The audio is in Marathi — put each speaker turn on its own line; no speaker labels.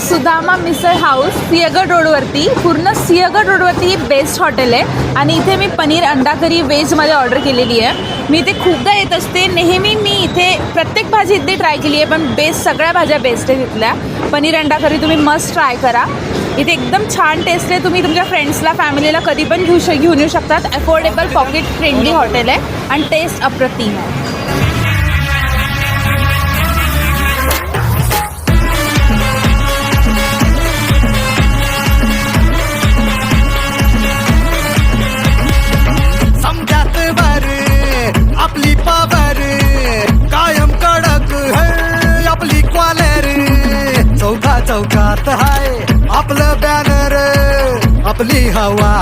सुदामा मिसळ हाऊस सिंहगड रोडवरती. पूर्ण सिंहगड रोडवरती ही बेस्ट हॉटेल आहे आणि इथे मी पनीर अंडा करी व्हेजमध्ये ऑर्डर केलेली आहे. मी इथे खूपदा येत असते. नेहमी मी इथे प्रत्येक भाजी इथे ट्राय केली आहे, पण बेस्ट सगळ्या भाज्या बेस्ट आहे तिथल्या. पनीर अंडा करी तुम्ही मस्ट ट्राय करा. इथे एकदम छान टेस्ट आहे. तुम्ही तुमच्या फ्रेंड्सला फॅमिलीला कधी पण घेऊन येऊ शकतात. अफोर्डेबल पॉकेट फ्रेंडली हॉटेल आहे आणि टेस्ट अप्रतिम आहे.
आपली पावर कायम कडक है, आपली क्वालर चौका चौकात हाय आपलं बॅनर, आपली हवा